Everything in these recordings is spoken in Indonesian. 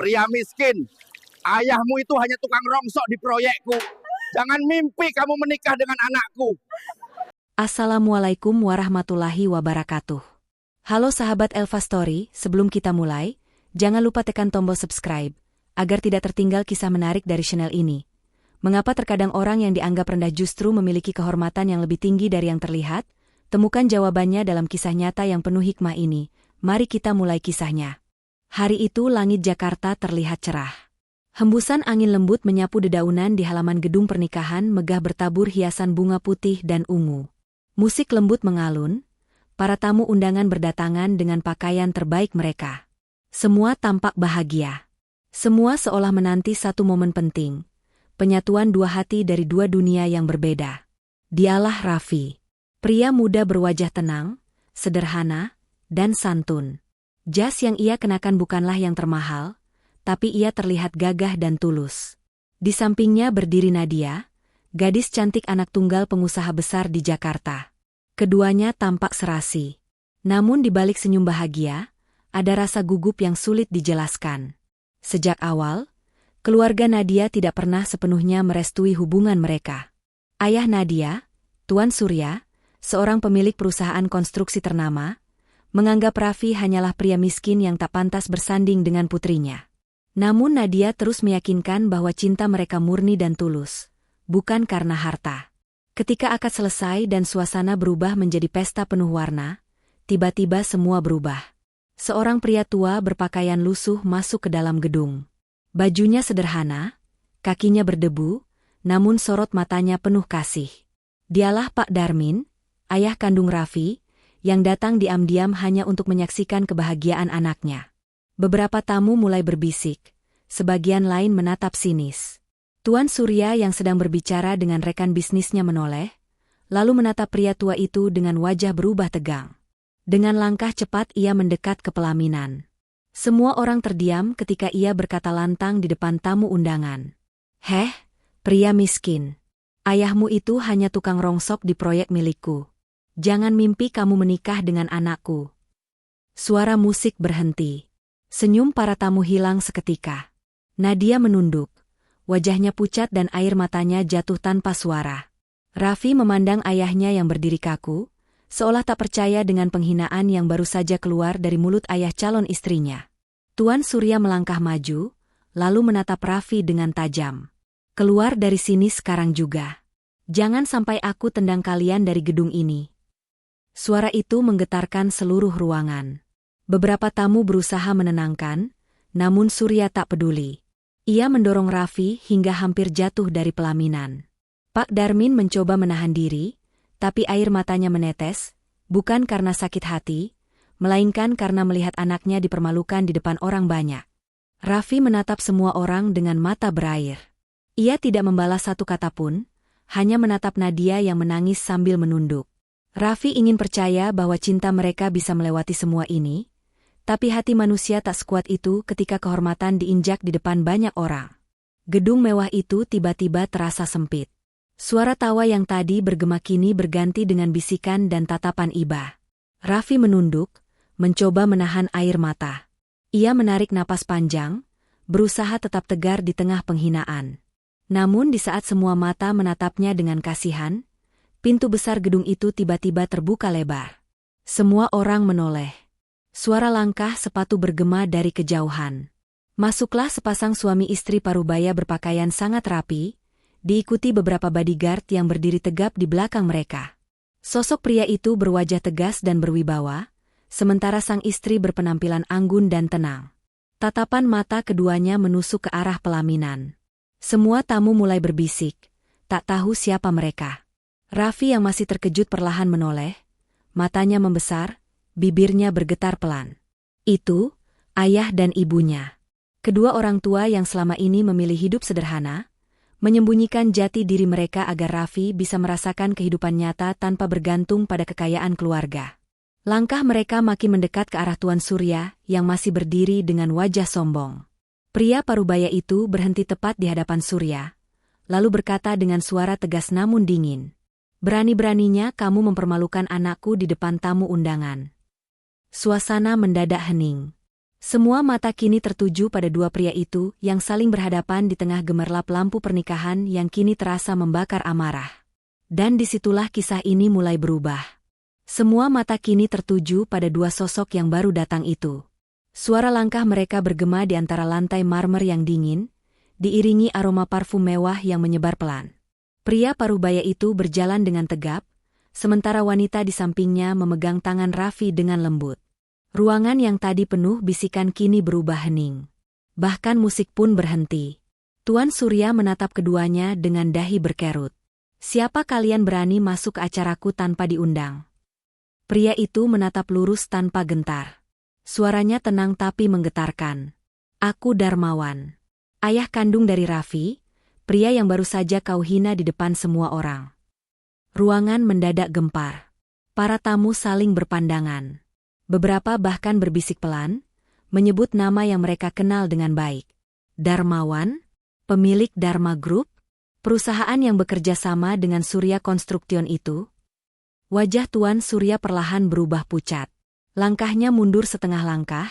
Pria miskin, ayahmu itu hanya tukang rongsok di proyekku. Jangan mimpi kamu menikah dengan anakku. Assalamualaikum warahmatullahi wabarakatuh. Halo sahabat Elva Story, sebelum kita mulai, jangan lupa tekan tombol subscribe, agar tidak tertinggal kisah menarik dari channel ini. Mengapa terkadang orang yang dianggap rendah justru memiliki kehormatan yang lebih tinggi dari yang terlihat? Temukan jawabannya dalam kisah nyata yang penuh hikmah ini. Mari kita mulai kisahnya. Hari itu langit Jakarta terlihat cerah. Hembusan angin lembut menyapu dedaunan di halaman gedung pernikahan megah bertabur hiasan bunga putih dan ungu. Musik lembut mengalun, para tamu undangan berdatangan dengan pakaian terbaik mereka. Semua tampak bahagia. Semua seolah menanti satu momen penting, penyatuan dua hati dari dua dunia yang berbeda. Dialah Raffi, pria muda berwajah tenang, sederhana, dan santun. Jas yang ia kenakan bukanlah yang termahal, tapi ia terlihat gagah dan tulus. Di sampingnya berdiri Nadia, gadis cantik anak tunggal pengusaha besar di Jakarta. Keduanya tampak serasi. Namun di balik senyum bahagia, ada rasa gugup yang sulit dijelaskan. Sejak awal, keluarga Nadia tidak pernah sepenuhnya merestui hubungan mereka. Ayah Nadia, Tuan Surya, seorang pemilik perusahaan konstruksi ternama, menganggap Raffi hanyalah pria miskin yang tak pantas bersanding dengan putrinya. Namun Nadia terus meyakinkan bahwa cinta mereka murni dan tulus, bukan karena harta. Ketika akad selesai dan suasana berubah menjadi pesta penuh warna, tiba-tiba semua berubah. Seorang pria tua berpakaian lusuh masuk ke dalam gedung. Bajunya sederhana, kakinya berdebu, namun sorot matanya penuh kasih. Dialah Pak Darmin, ayah kandung Raffi, yang datang diam-diam hanya untuk menyaksikan kebahagiaan anaknya. Beberapa tamu mulai berbisik, sebagian lain menatap sinis. Tuan Surya yang sedang berbicara dengan rekan bisnisnya menoleh, lalu menatap pria tua itu dengan wajah berubah tegang. Dengan langkah cepat ia mendekat ke pelaminan. Semua orang terdiam ketika ia berkata lantang di depan tamu undangan. "Heh, pria miskin. Ayahmu itu hanya tukang rongsok di proyek milikku. Jangan mimpi kamu menikah dengan anakku." Suara musik berhenti. Senyum para tamu hilang seketika. Nadia menunduk. Wajahnya pucat dan air matanya jatuh tanpa suara. Raffi memandang ayahnya yang berdiri kaku, seolah tak percaya dengan penghinaan yang baru saja keluar dari mulut ayah calon istrinya. Tuan Surya melangkah maju, lalu menatap Raffi dengan tajam. "Keluar dari sini sekarang juga. Jangan sampai aku tendang kalian dari gedung ini." Suara itu menggetarkan seluruh ruangan. Beberapa tamu berusaha menenangkan, namun Surya tak peduli. Ia mendorong Raffi hingga hampir jatuh dari pelaminan. Pak Darmin mencoba menahan diri, tapi air matanya menetes, bukan karena sakit hati, melainkan karena melihat anaknya dipermalukan di depan orang banyak. Raffi menatap semua orang dengan mata berair. Ia tidak membalas satu kata pun, hanya menatap Nadia yang menangis sambil menunduk. Raffi ingin percaya bahwa cinta mereka bisa melewati semua ini, tapi hati manusia tak sekuat itu ketika kehormatan diinjak di depan banyak orang. Gedung mewah itu tiba-tiba terasa sempit. Suara tawa yang tadi bergema kini berganti dengan bisikan dan tatapan iba. Raffi menunduk, mencoba menahan air mata. Ia menarik napas panjang, berusaha tetap tegar di tengah penghinaan. Namun di saat semua mata menatapnya dengan kasihan, pintu besar gedung itu tiba-tiba terbuka lebar. Semua orang menoleh. Suara langkah sepatu bergema dari kejauhan. Masuklah sepasang suami istri parubaya berpakaian sangat rapi, diikuti beberapa bodyguard yang berdiri tegap di belakang mereka. Sosok pria itu berwajah tegas dan berwibawa, sementara sang istri berpenampilan anggun dan tenang. Tatapan mata keduanya menusuk ke arah pelaminan. Semua tamu mulai berbisik, tak tahu siapa mereka. Raffi yang masih terkejut perlahan menoleh, matanya membesar, bibirnya bergetar pelan. Itu, ayah dan ibunya. Kedua orang tua yang selama ini memilih hidup sederhana, menyembunyikan jati diri mereka agar Raffi bisa merasakan kehidupan nyata tanpa bergantung pada kekayaan keluarga. Langkah mereka makin mendekat ke arah Tuan Surya yang masih berdiri dengan wajah sombong. Pria parubaya itu berhenti tepat di hadapan Surya, lalu berkata dengan suara tegas namun dingin. "Berani-beraninya kamu mempermalukan anakku di depan tamu undangan." Suasana mendadak hening. Semua mata kini tertuju pada dua pria itu yang saling berhadapan di tengah gemerlap lampu pernikahan yang kini terasa membakar amarah. Dan disitulah kisah ini mulai berubah. Semua mata kini tertuju pada dua sosok yang baru datang itu. Suara langkah mereka bergema di antara lantai marmer yang dingin, diiringi aroma parfum mewah yang menyebar pelan. Pria parubaya itu berjalan dengan tegap, sementara wanita di sampingnya memegang tangan Raffi dengan lembut. Ruangan yang tadi penuh bisikan kini berubah hening. Bahkan musik pun berhenti. Tuan Surya menatap keduanya dengan dahi berkerut. "Siapa kalian berani masuk ke acaraku tanpa diundang?" Pria itu menatap lurus tanpa gentar. Suaranya tenang tapi menggetarkan. "Aku Darmawan, ayah kandung dari Raffi, pria yang baru saja kau hina di depan semua orang." Ruangan mendadak gempar. Para tamu saling berpandangan. Beberapa bahkan berbisik pelan, menyebut nama yang mereka kenal dengan baik. Darmawan, pemilik Dharma Group, perusahaan yang bekerja sama dengan Surya Construction itu. Wajah Tuan Surya perlahan berubah pucat. Langkahnya mundur setengah langkah,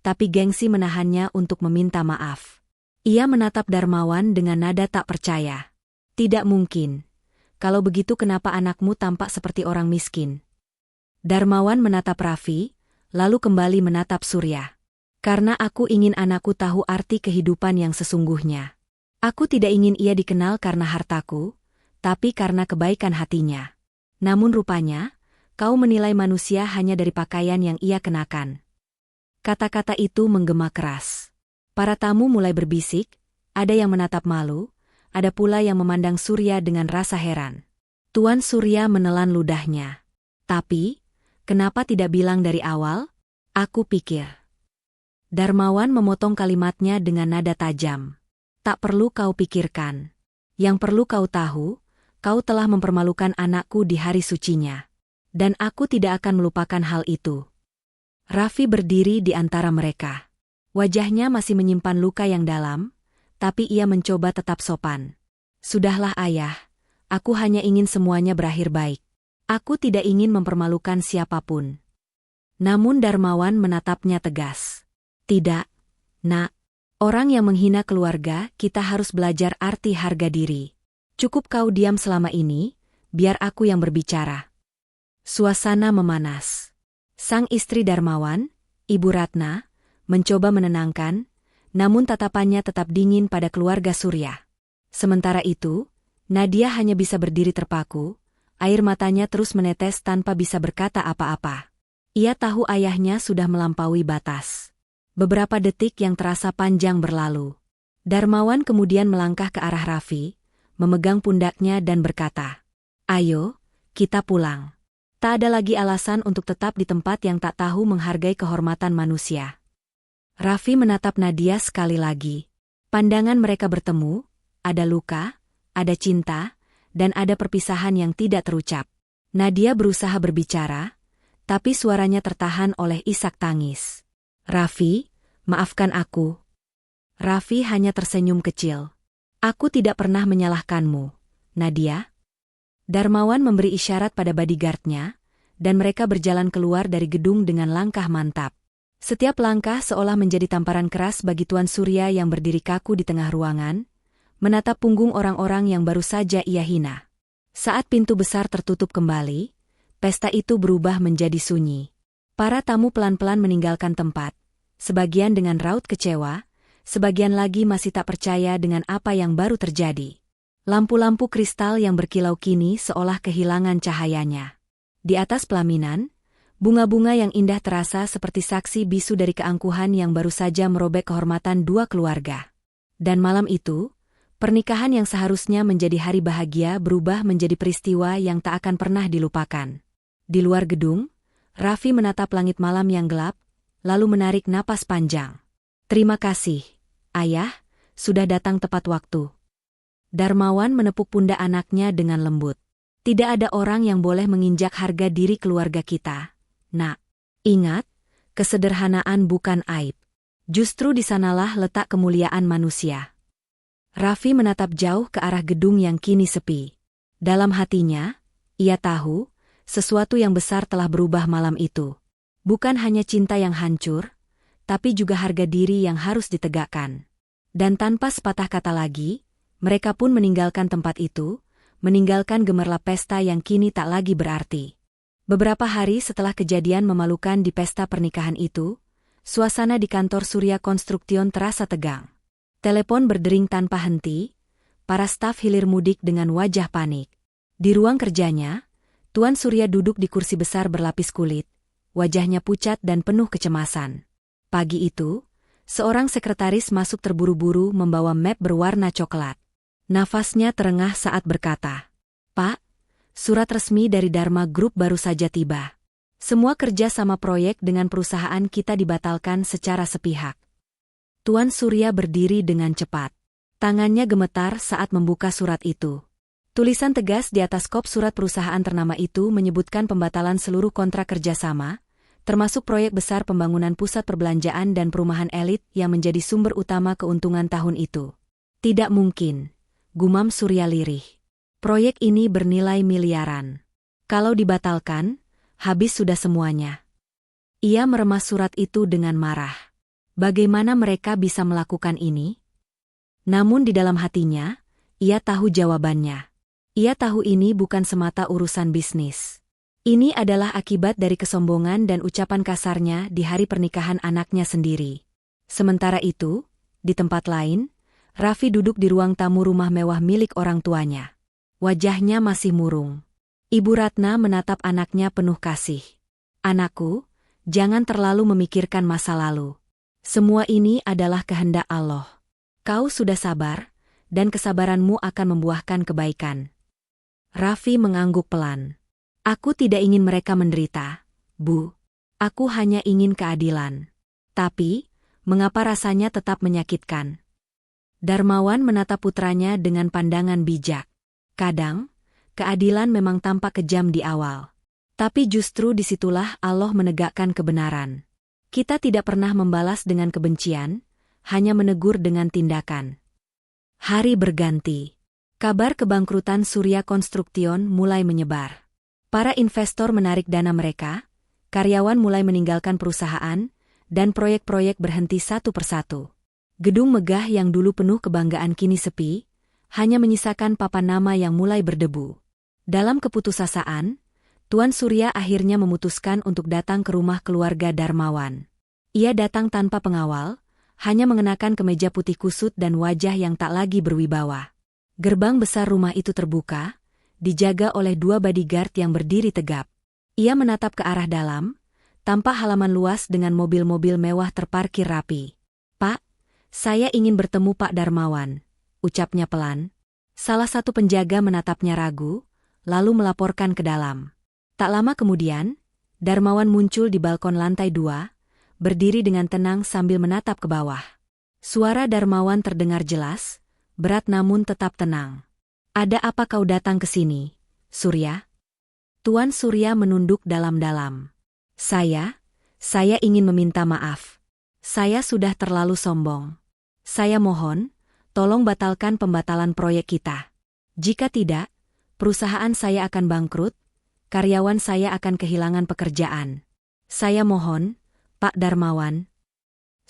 tapi gengsi menahannya untuk meminta maaf. Ia menatap Darmawan dengan nada tak percaya. "Tidak mungkin. Kalau begitu kenapa anakmu tampak seperti orang miskin?" Darmawan menatap Raffi, lalu kembali menatap Surya. "Karena aku ingin anakku tahu arti kehidupan yang sesungguhnya. Aku tidak ingin ia dikenal karena hartaku, tapi karena kebaikan hatinya. Namun rupanya, kau menilai manusia hanya dari pakaian yang ia kenakan." Kata-kata itu menggema keras. Para tamu mulai berbisik, ada yang menatap malu, ada pula yang memandang Surya dengan rasa heran. Tuan Surya menelan ludahnya. "Tapi, kenapa tidak bilang dari awal? Aku pikir." Darmawan memotong kalimatnya dengan nada tajam. "Tak perlu kau pikirkan. Yang perlu kau tahu, kau telah mempermalukan anakku di hari sucinya. Dan aku tidak akan melupakan hal itu." Raffi berdiri di antara mereka. Wajahnya masih menyimpan luka yang dalam, tapi ia mencoba tetap sopan. "Sudahlah ayah, aku hanya ingin semuanya berakhir baik. Aku tidak ingin mempermalukan siapapun." Namun Darmawan menatapnya tegas. "Tidak, nak. Orang yang menghina keluarga, kita harus belajar arti harga diri. Cukup kau diam selama ini, biar aku yang berbicara." Suasana memanas. Sang istri Darmawan, Ibu Ratna, mencoba menenangkan, namun tatapannya tetap dingin pada keluarga Surya. Sementara itu, Nadia hanya bisa berdiri terpaku, air matanya terus menetes tanpa bisa berkata apa-apa. Ia tahu ayahnya sudah melampaui batas. Beberapa detik yang terasa panjang berlalu. Darmawan kemudian melangkah ke arah Raffi, memegang pundaknya dan berkata, "Ayo, kita pulang. Tak ada lagi alasan untuk tetap di tempat yang tak tahu menghargai kehormatan manusia." Raffi menatap Nadia sekali lagi. Pandangan mereka bertemu, ada luka, ada cinta, dan ada perpisahan yang tidak terucap. Nadia berusaha berbicara, tapi suaranya tertahan oleh isak tangis. "Raffi, maafkan aku." Raffi hanya tersenyum kecil. "Aku tidak pernah menyalahkanmu, Nadia." Darmawan memberi isyarat pada bodyguardnya, dan mereka berjalan keluar dari gedung dengan langkah mantap. Setiap langkah seolah menjadi tamparan keras bagi Tuan Surya yang berdiri kaku di tengah ruangan, menatap punggung orang-orang yang baru saja ia hina. Saat pintu besar tertutup kembali, pesta itu berubah menjadi sunyi. Para tamu pelan-pelan meninggalkan tempat, sebagian dengan raut kecewa, sebagian lagi masih tak percaya dengan apa yang baru terjadi. Lampu-lampu kristal yang berkilau kini seolah kehilangan cahayanya. Di atas pelaminan, bunga-bunga yang indah terasa seperti saksi bisu dari keangkuhan yang baru saja merobek kehormatan dua keluarga. Dan malam itu, pernikahan yang seharusnya menjadi hari bahagia berubah menjadi peristiwa yang tak akan pernah dilupakan. Di luar gedung, Raffi menatap langit malam yang gelap, lalu menarik napas panjang. "Terima kasih, ayah, sudah datang tepat waktu." Darmawan menepuk pundak anaknya dengan lembut. "Tidak ada orang yang boleh menginjak harga diri keluarga kita, nak. Ingat, kesederhanaan bukan aib. Justru di sanalah letak kemuliaan manusia." Raffi menatap jauh ke arah gedung yang kini sepi. Dalam hatinya, ia tahu, sesuatu yang besar telah berubah malam itu. Bukan hanya cinta yang hancur, tapi juga harga diri yang harus ditegakkan. Dan tanpa sepatah kata lagi, mereka pun meninggalkan tempat itu, meninggalkan gemerlap pesta yang kini tak lagi berarti. Beberapa hari setelah kejadian memalukan di pesta pernikahan itu, suasana di kantor Surya Construction terasa tegang. Telepon berdering tanpa henti, para staf hilir mudik dengan wajah panik. Di ruang kerjanya, Tuan Surya duduk di kursi besar berlapis kulit, wajahnya pucat dan penuh kecemasan. Pagi itu, seorang sekretaris masuk terburu-buru membawa map berwarna coklat. Nafasnya terengah saat berkata, "Pak, surat resmi dari Dharma Group baru saja tiba. Semua kerja sama proyek dengan perusahaan kita dibatalkan secara sepihak." Tuan Surya berdiri dengan cepat. Tangannya gemetar saat membuka surat itu. Tulisan tegas di atas kop surat perusahaan ternama itu menyebutkan pembatalan seluruh kontrak kerjasama, termasuk proyek besar pembangunan pusat perbelanjaan dan perumahan elit yang menjadi sumber utama keuntungan tahun itu. Tidak mungkin, gumam Surya lirih. Proyek ini bernilai miliaran. Kalau dibatalkan, habis sudah semuanya. Ia meremas surat itu dengan marah. Bagaimana mereka bisa melakukan ini? Namun di dalam hatinya, ia tahu jawabannya. Ia tahu ini bukan semata urusan bisnis. Ini adalah akibat dari kesombongan dan ucapan kasarnya di hari pernikahan anaknya sendiri. Sementara itu, di tempat lain, Raffi duduk di ruang tamu rumah mewah milik orang tuanya. Wajahnya masih murung. Ibu Ratna menatap anaknya penuh kasih. "Anakku, jangan terlalu memikirkan masa lalu. Semua ini adalah kehendak Allah. Kau sudah sabar, dan kesabaranmu akan membuahkan kebaikan." Raffi mengangguk pelan. "Aku tidak ingin mereka menderita, Bu. Aku hanya ingin keadilan. Tapi, mengapa rasanya tetap menyakitkan?" Darmawan menatap putranya dengan pandangan bijak. Kadang, keadilan memang tampak kejam di awal. Tapi justru disitulah Allah menegakkan kebenaran. Kita tidak pernah membalas dengan kebencian, hanya menegur dengan tindakan. Hari berganti. Kabar kebangkrutan Surya Construction mulai menyebar. Para investor menarik dana mereka, karyawan mulai meninggalkan perusahaan, dan proyek-proyek berhenti satu persatu. Gedung megah yang dulu penuh kebanggaan kini sepi, hanya menyisakan papan nama yang mulai berdebu. Dalam keputusasaan, Tuan Surya akhirnya memutuskan untuk datang ke rumah keluarga Darmawan. Ia datang tanpa pengawal, hanya mengenakan kemeja putih kusut dan wajah yang tak lagi berwibawa. Gerbang besar rumah itu terbuka, dijaga oleh 2 bodyguard yang berdiri tegap. Ia menatap ke arah dalam, tampak halaman luas dengan mobil-mobil mewah terparkir rapi. "Pak, saya ingin bertemu Pak Darmawan," ucapnya pelan. Salah satu penjaga menatapnya ragu, lalu melaporkan ke dalam. Tak lama kemudian, Darmawan muncul di balkon lantai 2, berdiri dengan tenang sambil menatap ke bawah. Suara Darmawan terdengar jelas, berat namun tetap tenang. "Ada apa kau datang ke sini, Surya?" Tuan Surya menunduk dalam-dalam. Saya ingin meminta maaf. Saya sudah terlalu sombong. Saya mohon, tolong batalkan pembatalan proyek kita. Jika tidak, perusahaan saya akan bangkrut, karyawan saya akan kehilangan pekerjaan. Saya mohon, Pak Darmawan."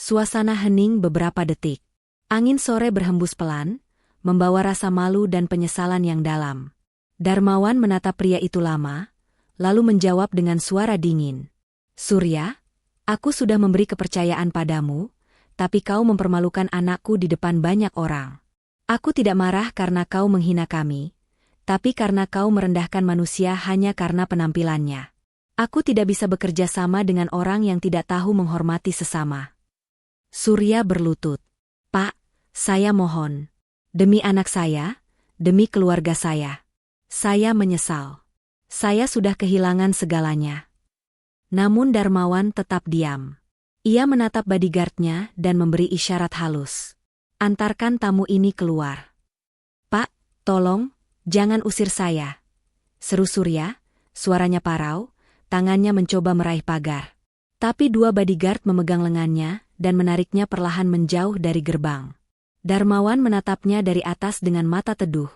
Suasana hening beberapa detik. Angin sore berhembus pelan, membawa rasa malu dan penyesalan yang dalam. Darmawan menatap pria itu lama, lalu menjawab dengan suara dingin. "Surya, aku sudah memberi kepercayaan padamu, tapi kau mempermalukan anakku di depan banyak orang. Aku tidak marah karena kau menghina kami, tapi karena kau merendahkan manusia hanya karena penampilannya. Aku tidak bisa bekerja sama dengan orang yang tidak tahu menghormati sesama." Surya berlutut. "Pak, saya mohon. Demi anak saya, demi keluarga saya menyesal. Saya sudah kehilangan segalanya." Namun Darmawan tetap diam. Ia menatap bodyguardnya dan memberi isyarat halus. "Antarkan tamu ini keluar." "Pak, tolong, jangan usir saya," seru Surya, suaranya parau, tangannya mencoba meraih pagar. Tapi 2 bodyguard memegang lengannya dan menariknya perlahan menjauh dari gerbang. Darmawan menatapnya dari atas dengan mata teduh,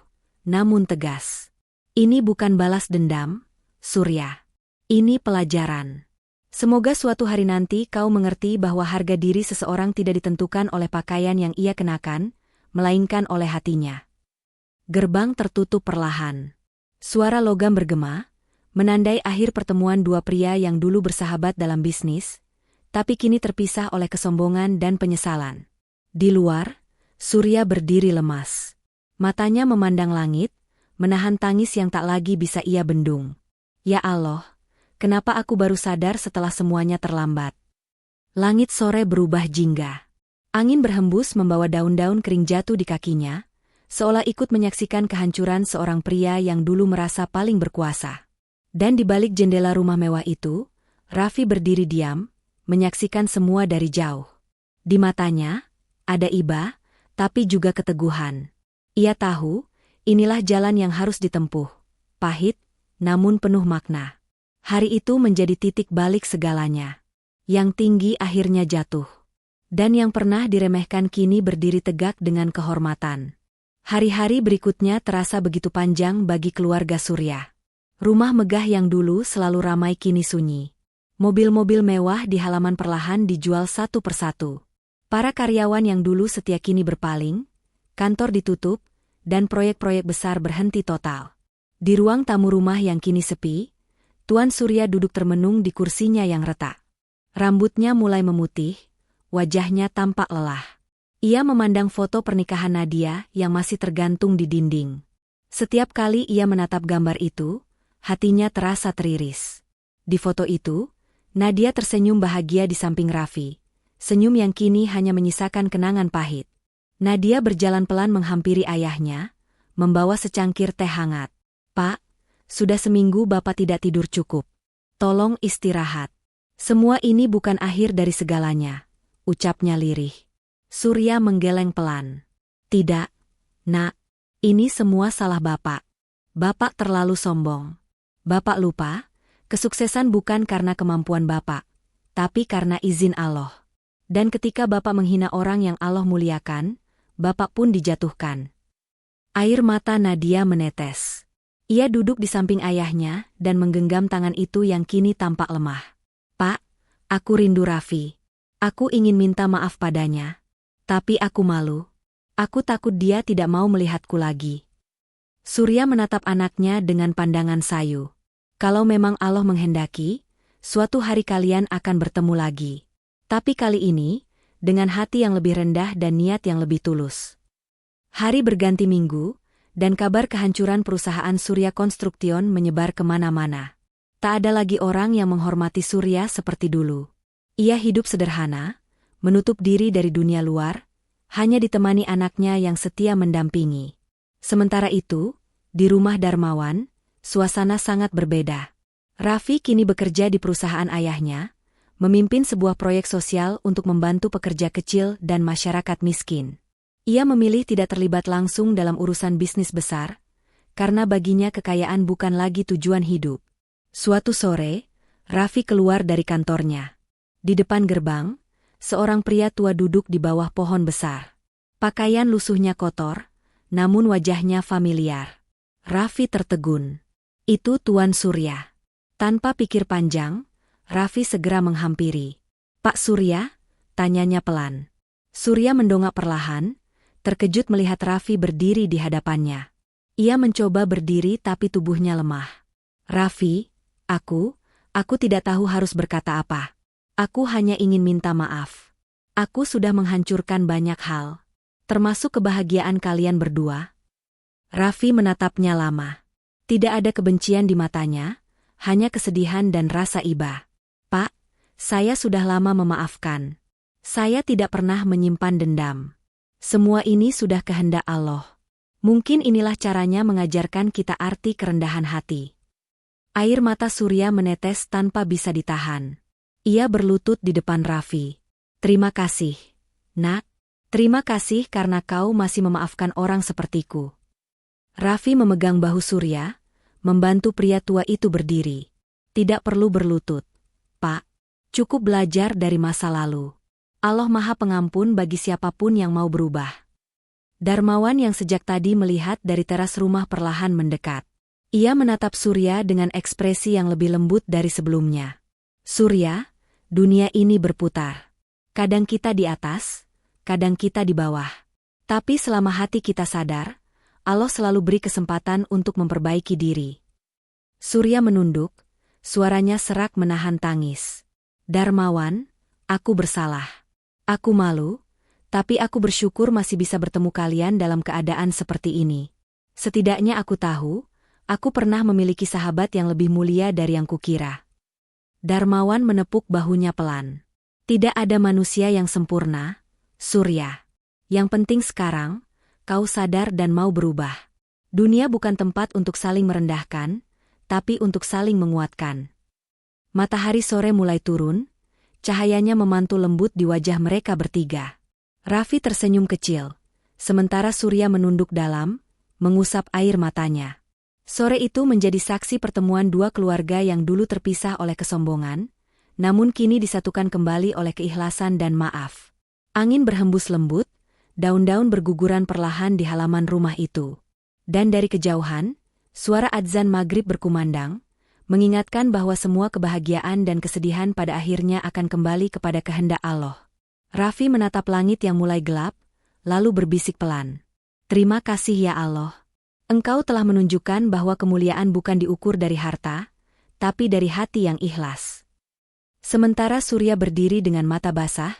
namun tegas. "Ini bukan balas dendam, Surya. Ini pelajaran. Semoga suatu hari nanti kau mengerti bahwa harga diri seseorang tidak ditentukan oleh pakaian yang ia kenakan, melainkan oleh hatinya. Gerbang tertutup perlahan. Suara logam bergema, menandai akhir pertemuan dua pria yang dulu bersahabat dalam bisnis, tapi kini terpisah oleh kesombongan dan penyesalan. Di luar, Surya berdiri lemas. Matanya memandang langit, menahan tangis yang tak lagi bisa ia bendung. Ya Allah, kenapa aku baru sadar setelah semuanya terlambat? Langit sore berubah jingga. Angin berhembus membawa daun-daun kering jatuh di kakinya, seolah ikut menyaksikan kehancuran seorang pria yang dulu merasa paling berkuasa. Dan di balik jendela rumah mewah itu, Raffi berdiri diam, menyaksikan semua dari jauh. Di matanya, ada iba, tapi juga keteguhan. Ia tahu, inilah jalan yang harus ditempuh. Pahit, namun penuh makna. Hari itu menjadi titik balik segalanya. Yang tinggi akhirnya jatuh. Dan yang pernah diremehkan kini berdiri tegak dengan kehormatan. Hari-hari berikutnya terasa begitu panjang bagi keluarga Surya. Rumah megah yang dulu selalu ramai kini sunyi. Mobil-mobil mewah di halaman perlahan dijual satu persatu. Para karyawan yang dulu setia kini berpaling, kantor ditutup, dan proyek-proyek besar berhenti total. Di ruang tamu rumah yang kini sepi, Tuan Surya duduk termenung di kursinya yang retak. Rambutnya mulai memutih, wajahnya tampak lelah. Ia memandang foto pernikahan Nadia yang masih tergantung di dinding. Setiap kali ia menatap gambar itu, hatinya terasa teriris. Di foto itu, Nadia tersenyum bahagia di samping Raffi. Senyum yang kini hanya menyisakan kenangan pahit. Nadia berjalan pelan menghampiri ayahnya, membawa secangkir teh hangat. "Pak, sudah seminggu Bapak tidak tidur cukup. Tolong istirahat. Semua ini bukan akhir dari segalanya," ucapnya lirih. Surya menggeleng pelan. "Tidak, Nak. Ini semua salah Bapak. Bapak terlalu sombong. Bapak lupa, kesuksesan bukan karena kemampuan Bapak, tapi karena izin Allah. Dan ketika Bapak menghina orang yang Allah muliakan, Bapak pun dijatuhkan." Air mata Nadia menetes. Ia duduk di samping ayahnya dan menggenggam tangan itu yang kini tampak lemah. "Pak, aku rindu Raffi. Aku ingin minta maaf padanya. Tapi aku malu. Aku takut dia tidak mau melihatku lagi." Surya menatap anaknya dengan pandangan sayu. Kalau memang Allah menghendaki, suatu hari kalian akan bertemu lagi. Tapi kali ini, dengan hati yang lebih rendah dan niat yang lebih tulus. Hari berganti minggu, dan kabar kehancuran perusahaan Surya Construction menyebar kemana-mana. Tak ada lagi orang yang menghormati Surya seperti dulu. Ia hidup sederhana, menutup diri dari dunia luar, hanya ditemani anaknya yang setia mendampingi. Sementara itu, di rumah Darmawan, suasana sangat berbeda. Raffi kini bekerja di perusahaan ayahnya, memimpin sebuah proyek sosial untuk membantu pekerja kecil dan masyarakat miskin. Ia memilih tidak terlibat langsung dalam urusan bisnis besar, karena baginya kekayaan bukan lagi tujuan hidup. Suatu sore, Raffi keluar dari kantornya. Di depan gerbang, seorang pria tua duduk di bawah pohon besar. Pakaian lusuhnya kotor, namun wajahnya familiar. Raffi tertegun. Itu Tuan Surya. Tanpa pikir panjang, Raffi segera menghampiri. "Pak Surya?" tanyanya pelan. Surya mendongak perlahan, terkejut melihat Raffi berdiri di hadapannya. Ia mencoba berdiri tapi tubuhnya lemah. "Raffi, aku tidak tahu harus berkata apa. Aku hanya ingin minta maaf. Aku sudah menghancurkan banyak hal, termasuk kebahagiaan kalian berdua." Raffi menatapnya lama. Tidak ada kebencian di matanya, hanya kesedihan dan rasa iba. "Pak, saya sudah lama memaafkan. Saya tidak pernah menyimpan dendam. Semua ini sudah kehendak Allah. Mungkin inilah caranya mengajarkan kita arti kerendahan hati." Air mata Surya menetes tanpa bisa ditahan. Ia berlutut di depan Raffi. "Terima kasih, Nak. Terima kasih karena kau masih memaafkan orang sepertiku." Raffi memegang bahu Surya, membantu pria tua itu berdiri. "Tidak perlu berlutut, Pak. Cukup belajar dari masa lalu. Allah Maha Pengampun bagi siapapun yang mau berubah." Darmawan yang sejak tadi melihat dari teras rumah perlahan mendekat. Ia menatap Surya dengan ekspresi yang lebih lembut dari sebelumnya. Surya, dunia ini berputar. Kadang kita di atas, kadang kita di bawah. Tapi selama hati kita sadar, Allah selalu beri kesempatan untuk memperbaiki diri. Surya menunduk, suaranya serak menahan tangis. Darmawan, aku bersalah. Aku malu, tapi aku bersyukur masih bisa bertemu kalian dalam keadaan seperti ini. Setidaknya aku tahu, aku pernah memiliki sahabat yang lebih mulia dari yang kukira. Darmawan menepuk bahunya pelan. Tidak ada manusia yang sempurna, Surya. Yang penting sekarang, kau sadar dan mau berubah. Dunia bukan tempat untuk saling merendahkan, tapi untuk saling menguatkan. Matahari sore mulai turun, cahayanya memantul lembut di wajah mereka bertiga. Raffi tersenyum kecil, sementara Surya menunduk dalam, mengusap air matanya. Sore itu menjadi saksi pertemuan dua keluarga yang dulu terpisah oleh kesombongan, namun kini disatukan kembali oleh keikhlasan dan maaf. Angin berhembus lembut, daun-daun berguguran perlahan di halaman rumah itu. Dan dari kejauhan, suara adzan maghrib berkumandang, mengingatkan bahwa semua kebahagiaan dan kesedihan pada akhirnya akan kembali kepada kehendak Allah. Raffi menatap langit yang mulai gelap, lalu berbisik pelan. Terima kasih ya Allah. Engkau telah menunjukkan bahwa kemuliaan bukan diukur dari harta, tapi dari hati yang ikhlas. Sementara Surya berdiri dengan mata basah,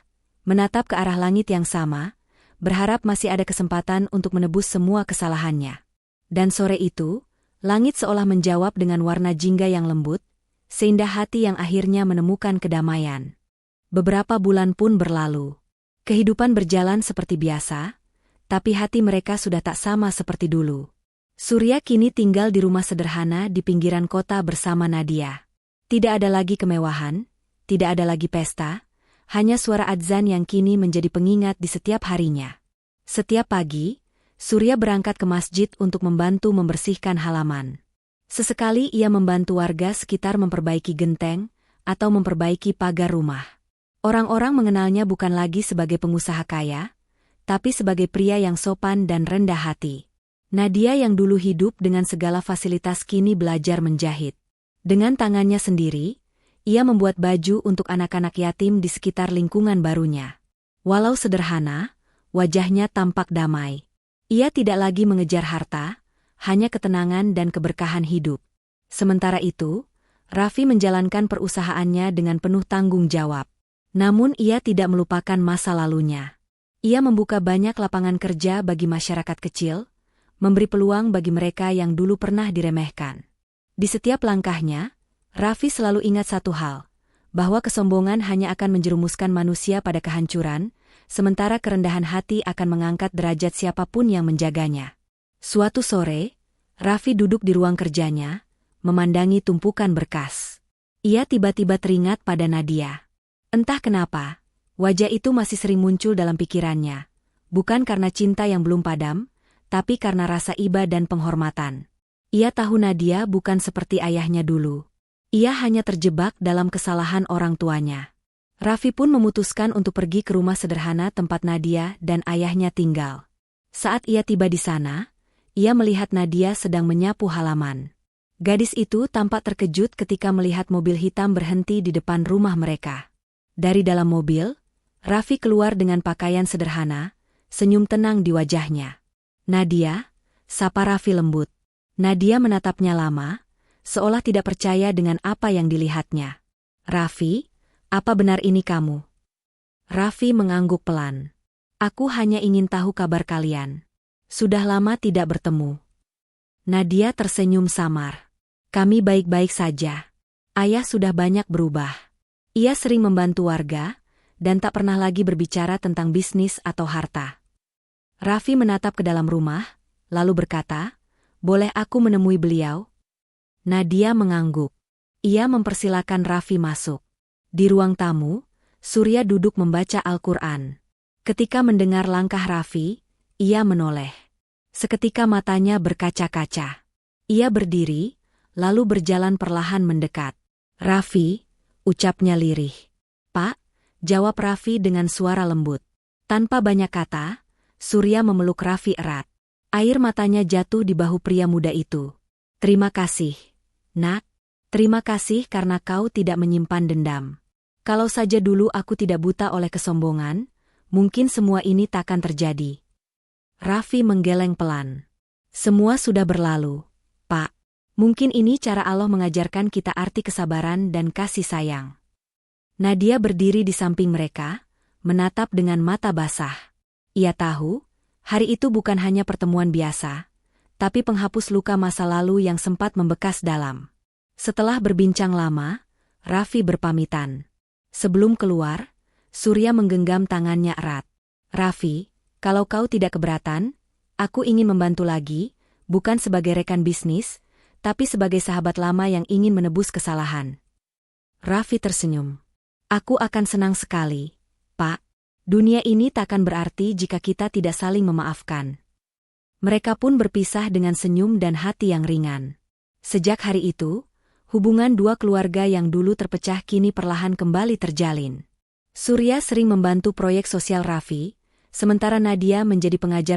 menatap ke arah langit yang sama, berharap masih ada kesempatan untuk menebus semua kesalahannya. Dan sore itu, langit seolah menjawab dengan warna jingga yang lembut, seindah hati yang akhirnya menemukan kedamaian. Beberapa bulan pun berlalu. Kehidupan berjalan seperti biasa, tapi hati mereka sudah tak sama seperti dulu. Surya kini tinggal di rumah sederhana di pinggiran kota bersama Nadia. Tidak ada lagi kemewahan, tidak ada lagi pesta, hanya suara adzan yang kini menjadi pengingat di setiap harinya. Setiap pagi, Surya berangkat ke masjid untuk membantu membersihkan halaman. Sesekali ia membantu warga sekitar memperbaiki genteng atau memperbaiki pagar rumah. Orang-orang mengenalnya bukan lagi sebagai pengusaha kaya, tapi sebagai pria yang sopan dan rendah hati. Nadia yang dulu hidup dengan segala fasilitas kini belajar menjahit. Dengan tangannya sendiri, ia membuat baju untuk anak-anak yatim di sekitar lingkungan barunya. Walau sederhana, wajahnya tampak damai. Ia tidak lagi mengejar harta, hanya ketenangan dan keberkahan hidup. Sementara itu, Raffi menjalankan perusahaannya dengan penuh tanggung jawab. Namun ia tidak melupakan masa lalunya. Ia membuka banyak lapangan kerja bagi masyarakat kecil, memberi peluang bagi mereka yang dulu pernah diremehkan. Di setiap langkahnya, Raffi selalu ingat satu hal, bahwa kesombongan hanya akan menjerumuskan manusia pada kehancuran, sementara kerendahan hati akan mengangkat derajat siapapun yang menjaganya. Suatu sore, Raffi duduk di ruang kerjanya, memandangi tumpukan berkas. Ia tiba-tiba teringat pada Nadia. Entah kenapa, wajah itu masih sering muncul dalam pikirannya, bukan karena cinta yang belum padam, tapi karena rasa iba dan penghormatan. Ia tahu Nadia bukan seperti ayahnya dulu. Ia hanya terjebak dalam kesalahan orang tuanya. Raffi pun memutuskan untuk pergi ke rumah sederhana tempat Nadia dan ayahnya tinggal. Saat ia tiba di sana, ia melihat Nadia sedang menyapu halaman. Gadis itu tampak terkejut ketika melihat mobil hitam berhenti di depan rumah mereka. Dari dalam mobil, Raffi keluar dengan pakaian sederhana, senyum tenang di wajahnya. Nadia, sapa Raffi lembut. Nadia menatapnya lama, seolah tidak percaya dengan apa yang dilihatnya. Raffi, apa benar ini kamu? Raffi mengangguk pelan. Aku hanya ingin tahu kabar kalian. Sudah lama tidak bertemu. Nadia tersenyum samar. Kami baik-baik saja. Ayah sudah banyak berubah. Ia sering membantu warga, dan tak pernah lagi berbicara tentang bisnis atau harta. Raffi menatap ke dalam rumah, lalu berkata, "Boleh aku menemui beliau?" Nadia mengangguk. Ia mempersilakan Raffi masuk. Di ruang tamu, Surya duduk membaca Al-Quran. Ketika mendengar langkah Raffi, ia menoleh. Seketika matanya berkaca-kaca. Ia berdiri, lalu berjalan perlahan mendekat. "Raffi," ucapnya lirih. "Pak," jawab Raffi dengan suara lembut. Tanpa banyak kata, Surya memeluk Raffi erat. Air matanya jatuh di bahu pria muda itu. "Terima kasih, Nak." Terima kasih karena kau tidak menyimpan dendam. Kalau saja dulu aku tidak buta oleh kesombongan, mungkin semua ini takkan terjadi. Raffi menggeleng pelan. Semua sudah berlalu, Pak. Mungkin ini cara Allah mengajarkan kita arti kesabaran dan kasih sayang. Nadia berdiri di samping mereka, menatap dengan mata basah. Ia tahu, hari itu bukan hanya pertemuan biasa, tapi penghapus luka masa lalu yang sempat membekas dalam. Setelah berbincang lama, Raffi berpamitan. Sebelum keluar, Surya menggenggam tangannya erat. Raffi, kalau kau tidak keberatan, aku ingin membantu lagi, bukan sebagai rekan bisnis, tapi sebagai sahabat lama yang ingin menebus kesalahan. Raffi tersenyum. Aku akan senang sekali, Pak. Dunia ini takkan berarti jika kita tidak saling memaafkan. Mereka pun berpisah dengan senyum dan hati yang ringan. Sejak hari itu, hubungan dua keluarga yang dulu terpecah kini perlahan kembali terjalin. Surya sering membantu proyek sosial Raffi, sementara Nadia menjadi pengajar